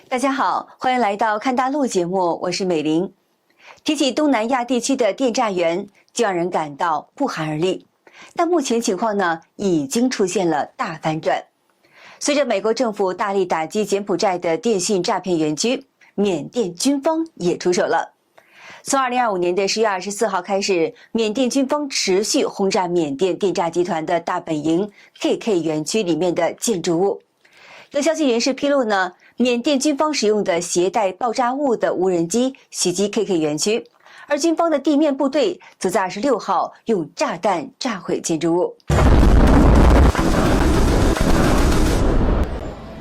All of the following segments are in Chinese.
大家好，欢迎来到看大陆节目，我是美玲。提起东南亚地区的电诈园，就让人感到不寒而栗。但目前情况呢，已经出现了大反转。随着美国政府大力打击柬埔寨的电信诈骗园区，缅甸军方也出手了。从2025年的10月24号开始，缅甸军方持续轰炸缅甸电诈集团的大本营 KK 园区里面的建筑物。有消息人士披露呢，缅甸军方使用的携带爆炸物的无人机袭击 KK 园区，而军方的地面部队则在26号用炸弹炸毁建筑物。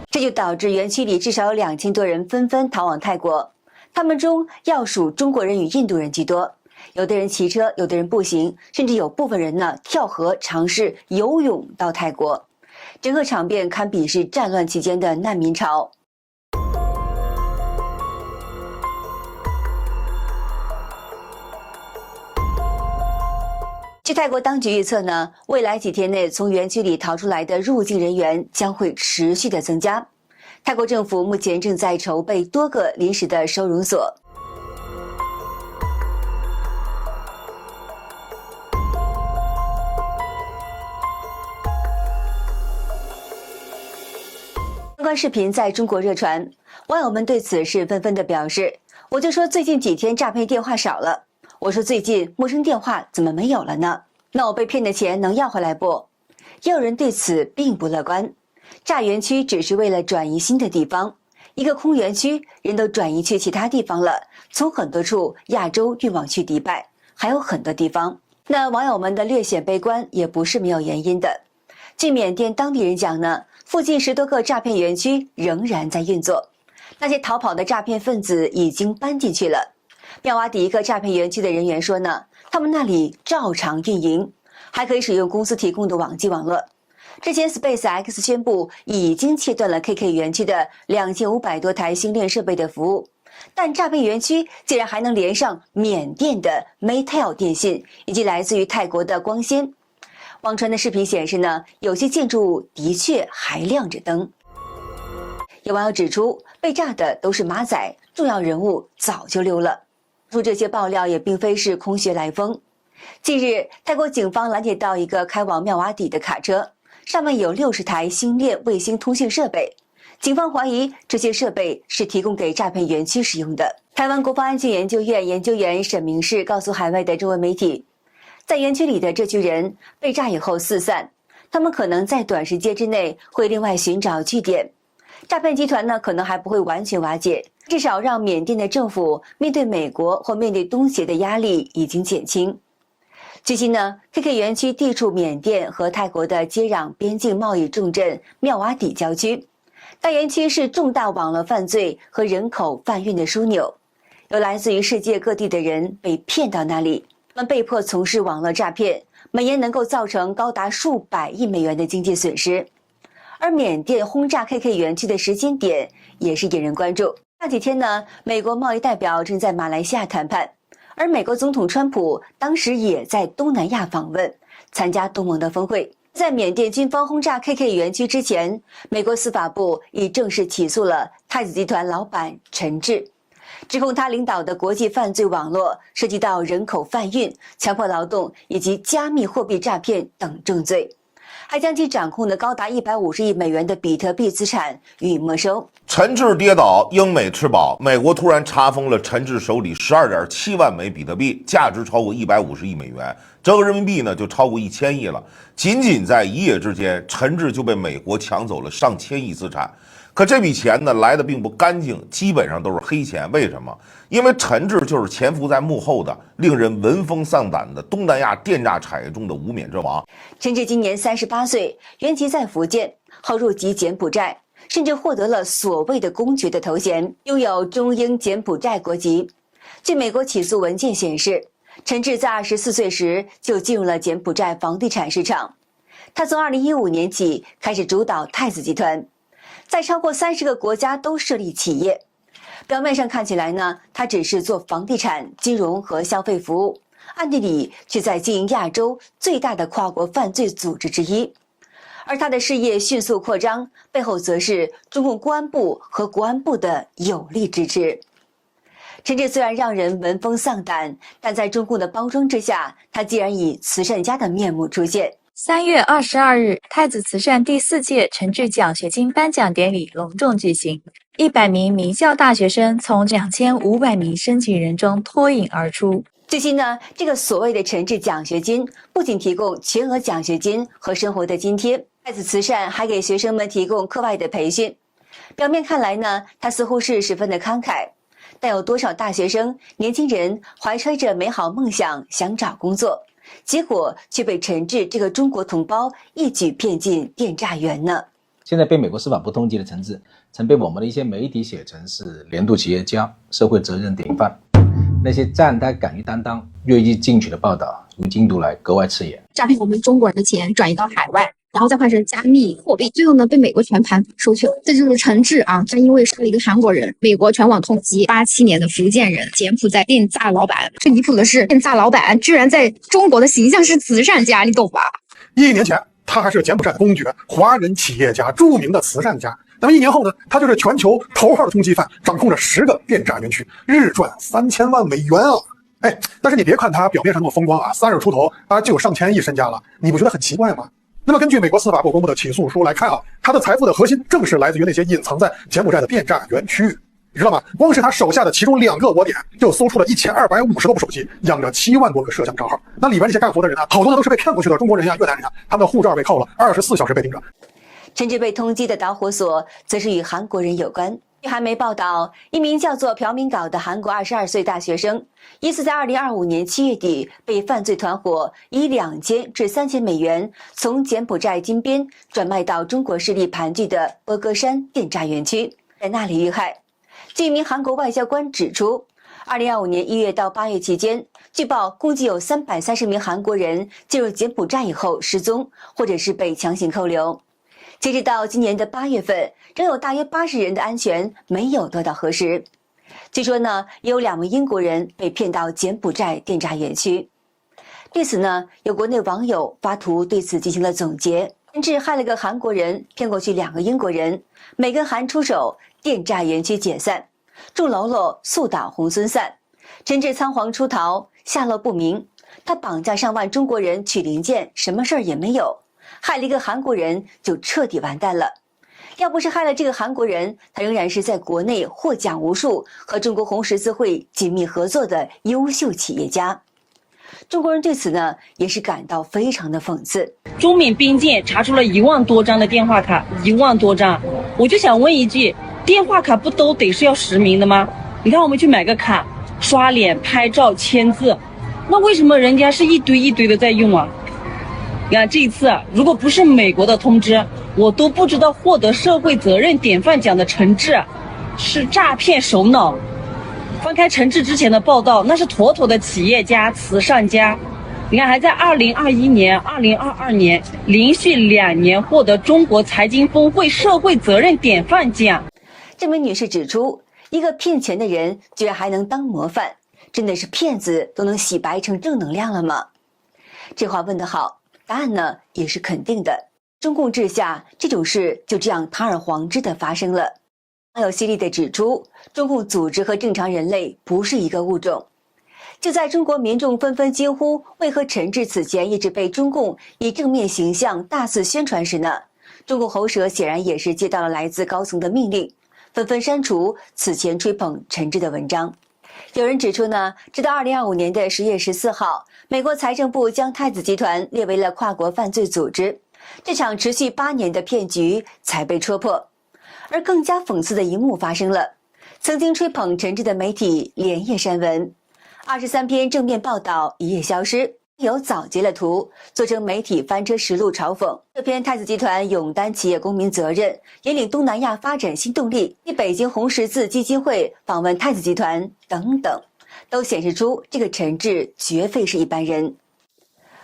这就导致园区里至少有2000多人纷纷逃往泰国，他们中要数中国人与印度人居多，有的人骑车，有的人步行，甚至有部分人呢跳河尝试游泳到泰国。整个场面堪比是战乱期间的难民潮。据泰国当局预测呢，未来几天内从园区里逃出来的入境人员将会持续的增加。泰国政府目前正在筹备多个临时的收容所。相关视频在中国热传，网友们对此事纷纷的表示：“我就说最近几天诈骗电话少了。”我说最近陌生电话怎么没有了呢？那我被骗的钱能要回来不？也有人对此并不乐观。炸园区只是为了转移新的地方，一个空园区人都转移去其他地方了，从很多处亚洲运往去迪拜，还有很多地方。那网友们的略显悲观也不是没有原因的。据缅甸当地人讲呢，附近10多个诈骗园区仍然在运作，那些逃跑的诈骗分子已经搬进去了。妙瓦底一个诈骗园区的人员说呢，他们那里照常运营，还可以使用公司提供的网际网络。之前 SpaceX 宣布已经切断了 KK 园区的2500多台星链设备的服务，但诈骗园区竟然还能连上缅甸的 Maytel 电信以及来自于泰国的光纤。网传的视频显示呢，有些建筑物的确还亮着灯。有网友指出，被炸的都是马仔，重要人物早就溜了。说这些爆料也并非是空穴来风。近日，泰国警方拦截到一个开往妙瓦底的卡车，上面有60台星链卫星通讯设备。警方怀疑这些设备是提供给诈骗园区使用的。台湾国防安全研究院研究员沈明世告诉海外的中文媒体，在园区里的这群人被炸以后四散，他们可能在短时间之内会另外寻找据点。诈骗集团呢，可能还不会完全瓦解，至少让缅甸的政府面对美国或面对东协的压力已经减轻。据悉呢 ，KK 园区地处缅甸和泰国的接壤边境贸易重镇妙瓦底郊区，该园区是重大网络犯罪和人口贩运的枢纽，有来自于世界各地的人被骗到那里，他们被迫从事网络诈骗，每年能够造成高达数百亿美元的经济损失。而缅甸轰炸 KK 园区的时间点也是引人关注。那几天呢，美国贸易代表正在马来西亚谈判，而美国总统川普当时也在东南亚访问，参加东盟的峰会。在缅甸军方轰炸 KK 园区之前，美国司法部已正式起诉了太子集团老板陈志，指控他领导的国际犯罪网络涉及到人口贩运、强迫劳动以及加密货币诈骗等重罪，还将其掌控的高达150亿美元的比特币资产予以没收。陈志跌倒，英美吃饱，美国突然查封了陈志手里12.7万枚比特币，价值超过150亿美元，折合人民币呢就超过1000亿了。仅仅在一夜之间，陈志就被美国抢走了上千亿资产。可这笔钱呢来的并不干净，基本上都是黑钱。为什么？因为陈志就是潜伏在幕后的、令人闻风丧胆的东南亚电诈产业中的无冕之王。陈志今年38岁，原籍在福建，后入籍柬埔寨，甚至获得了所谓的公爵的头衔，拥有中英柬埔寨国籍。据美国起诉文件显示，陈志在24岁时就进入了柬埔寨房地产市场。他从2015年起开始主导太子集团，在超过30个国家都设立企业。表面上看起来呢，他只是做房地产、金融和消费服务，暗地里却在经营亚洲最大的跨国犯罪组织之一。而他的事业迅速扩张，背后则是中共公安部和国安部的有力支持。陈志虽然让人闻风丧胆，但在中共的包装之下，他竟然以慈善家的面目出现。3月22日，太子慈善第4届陈志奖学金颁奖典礼隆重举行，100名名校大学生从2500名申请人中脱颖而出。最新呢，这个所谓的陈志奖学金不仅提供全额奖学金和生活的津贴，太子慈善还给学生们提供课外的培训。表面看来呢，他似乎是十分的慷慨，但有多少大学生、年轻人怀揣着美好梦想想找工作，结果却被陈志这个中国同胞一举骗进电诈园呢？现在被美国司法部通缉的陈志，曾被我们的一些媒体写成是年度企业家、社会责任典范。那些站台敢于担当、锐意进取的报道，如今读来格外刺眼。诈骗我们中国人的钱转移到海外，然后再换成加密货币，最后呢被美国全盘收去了。这就是陈志啊，他因为杀了一个韩国人，美国全网通缉87年的福建人，柬埔寨电诈老板。最离谱的是，电诈老板居然在中国的形象是慈善家，你懂吧？11年前，他还是柬埔寨的公爵、华人企业家、著名的慈善家。那么1年后呢，他就是全球头号的通缉犯，掌控着10个电诈园区，日赚3000万美元啊！哎，但是你别看他表面上那么风光啊，30出头啊就有上千亿身家了，你不觉得很奇怪吗？那么根据美国司法部公布的起诉书来看啊，他的财富的核心正是来自于那些隐藏在柬埔寨的电诈园区，你知道吗？光是他手下的其中2个窝点，就搜出了1250多部手机，养着7万多个摄像账号。那里边那些干活的人呢，好多呢都是被骗过去的中国人呀、越南人呀，他们的护照被扣了，24小时被盯着。陈志被通缉的导火索则是与韩国人有关。据韩媒报道，一名叫做朴明杲的韩国22岁大学生，疑似在2025年7月底被犯罪团伙以2000至3000美元从柬埔寨金边转卖到中国势力盘踞的波哥山电诈园区，在那里遇害。据一名韩国外交官指出，2025年1月到8月期间，据报共计有330名韩国人进入柬埔寨以后失踪，或者是被强行扣留。截止到今年的8月份，仍有大约80人的安全没有得到核实。据说呢，也有2名英国人被骗到柬埔寨电诈园区。对此呢，有国内网友发图对此进行了总结：陈志害了个韩国人，骗过去2个英国人，美跟韩出手，电诈园区解散，众喽啰速打猢狲散。陈志仓皇出逃，下落不明。他绑架上万中国人取零件，什么事儿也没有。害了一个韩国人就彻底完蛋了。要不是害了这个韩国人，他仍然是在国内获奖无数，和中国红十字会紧密合作的优秀企业家。中国人对此呢，也是感到非常的讽刺。中缅边界查出了1万多张的电话卡，1万多张，我就想问一句，电话卡不都得是要实名的吗？你看我们去买个卡，刷脸、拍照、签字，那为什么人家是一堆一堆的在用啊？你看这一次如果不是美国的通知，我都不知道获得社会责任典范奖的陈志是诈骗首脑。翻开陈志之前的报道，那是妥妥的企业家、慈善家。你看，还在2021年、2022年连续2年获得中国财经峰会社会责任典范奖。这位女士指出，一个骗钱的人居然还能当模范，真的是骗子都能洗白成正能量了吗？这话问得好，答案呢也是肯定的。中共治下，这种事就这样堂而皇之的发生了。网友犀利地指出，中共组织和正常人类不是一个物种。就在中国民众纷纷惊呼为何陈志此前一直被中共以正面形象大肆宣传时呢，中共喉舌显然也是接到了来自高层的命令，纷纷删除此前吹捧陈志的文章。有人指出呢，直到2025年的10月14号，美国财政部将太子集团列为了跨国犯罪组织，这场持续8年的骗局才被戳破。而更加讽刺的一幕发生了，曾经吹捧陈志的媒体连夜删文，23篇正面报道一夜消失，有早截了图，做成媒体翻车实录嘲讽。这篇太子集团勇担企业公民责任，引领东南亚发展新动力，与北京红十字基金会访问太子集团等等，都显示出这个陈志绝非是一般人。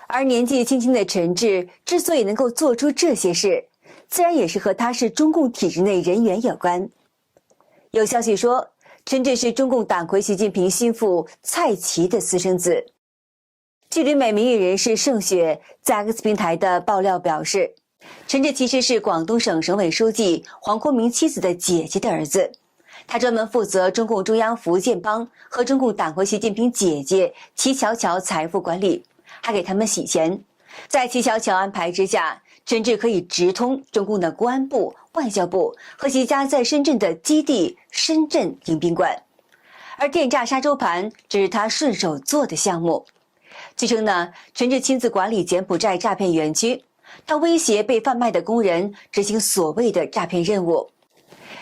而年纪轻轻的陈志之所以能够做出这些事，自然也是和他是中共体制内人员有关。有消息说，陈志是中共党魁习近平心腹蔡奇的私生子。据旅美民意人士盛雪在 X 平台的爆料表示，陈志其实是广东省省委书记黄坤明妻子的姐姐的儿子，他专门负责中共中央福建帮和中共党魁习近平姐姐齐乔乔财富管理，还给他们洗钱。在齐乔乔安排之下，陈志可以直通中共的公安部、外交部和其家在深圳的基地深圳迎宾馆。而电诈杀猪盘只是他顺手做的项目。据称呢，陈志亲自管理柬埔寨诈骗园区，他威胁被贩卖的工人执行所谓的诈骗任务。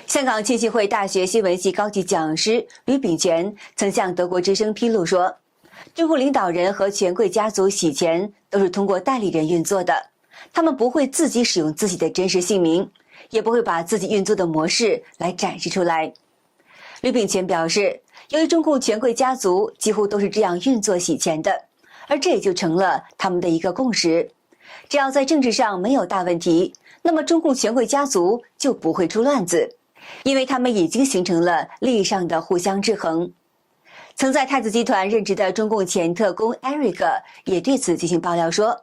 香港浸信会大学新闻系高级讲师吕秉权曾向德国之声披露说，中共领导人和权贵家族洗钱都是通过代理人运作的，他们不会自己使用自己的真实姓名，也不会把自己运作的模式来展示出来。吕秉权表示，由于中共权贵家族几乎都是这样运作洗钱的，而这也就成了他们的一个共识。只要在政治上没有大问题，那么中共权贵家族就不会出乱子，因为他们已经形成了利益上的互相制衡。曾在太子集团任职的中共前特工 Eric 也对此进行爆料说，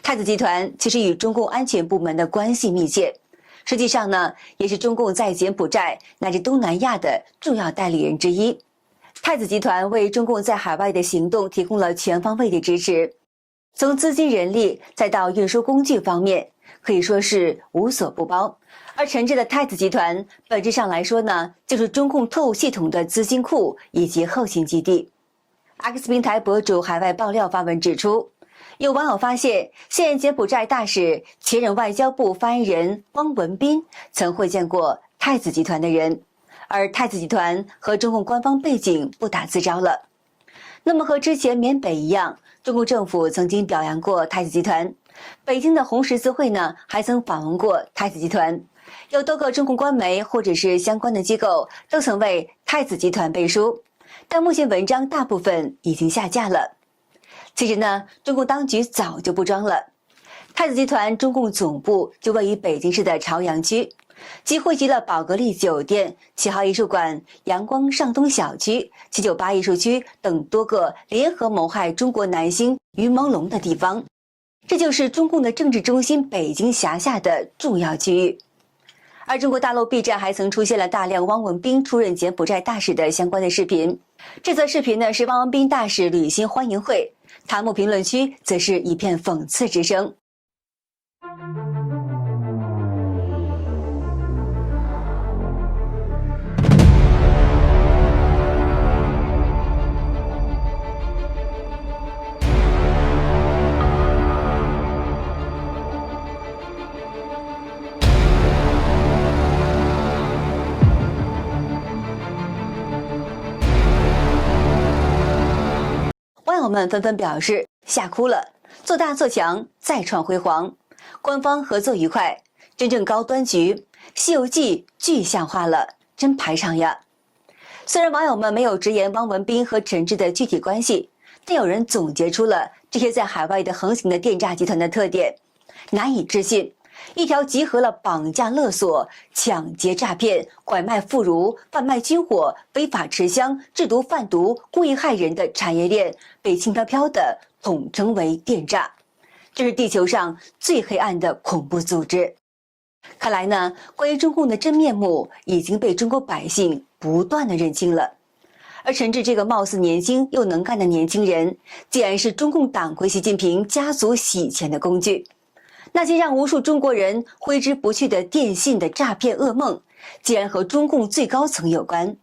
太子集团其实与中共安全部门的关系密切，实际上呢，也是中共在柬埔寨乃至东南亚的重要代理人之一。太子集团为中共在海外的行动提供了全方位的支持，从资金、人力再到运输工具方面，可以说是无所不包。而陈志的太子集团本质上来说呢，就是中共特务系统的资金库以及后勤基地。X 平台博主海外爆料发文指出，有网友发现，现任柬埔寨大使、前任外交部发言人汪文斌曾会见过太子集团的人，而太子集团和中共官方背景不打自招了。那么和之前缅北一样，中共政府曾经表扬过太子集团，北京的红十字会呢还曾访问过太子集团，有多个中共官媒或者是相关的机构都曾为太子集团背书，但目前文章大部分已经下架了。其实呢，中共当局早就不装了。太子集团中共总部就位于北京市的朝阳区，即汇集了宝格丽酒店、7号艺术馆、阳光上东小区、798艺术区等多个联合谋害中国男星于朦胧的地方。这就是中共的政治中心北京辖下的重要区域。而中国大陆 B 站还曾出现了大量汪文斌出任柬埔寨大使的相关的视频。这则视频呢是汪文斌大使履新欢迎会，弹幕评论区则是一片讽刺之声。网友们纷纷表示吓哭了，做大做强，再创辉煌，官方合作愉快，真正高端局，《西游记》具象化了，真排场呀！虽然网友们没有直言汪文斌和陈志的具体关系，但有人总结出了这些在海外的横行的电诈集团的特点，难以置信。一条集合了绑架勒索、抢劫诈骗、拐卖妇孺、贩卖军火、非法持枪、制毒贩毒、故意害人的产业链，被轻飘飘地统称为电诈。这是地球上最黑暗的恐怖组织。看来呢，关于中共的真面目已经被中国百姓不断地认清了。而陈志这个貌似年轻又能干的年轻人，竟然是中共党魁习近平家族洗钱的工具。那些让无数中国人挥之不去的电信的诈骗噩梦，竟然和中共最高层有关。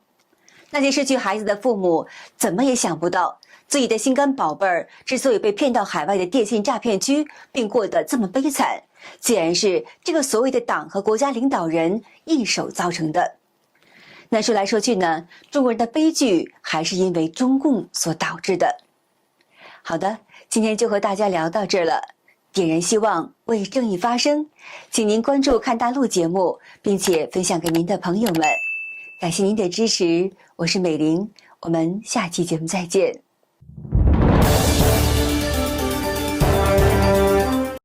那些失去孩子的父母，怎么也想不到，自己的心肝宝贝儿之所以被骗到海外的电信诈骗区，并过得这么悲惨，竟然是这个所谓的党和国家领导人一手造成的。那说来说去呢，中国人的悲剧还是因为中共所导致的。好的，今天就和大家聊到这儿了。点燃希望，为正义发声，请您关注看大陆节目，并且分享给您的朋友们。感谢您的支持，我是美玲，我们下期节目再见。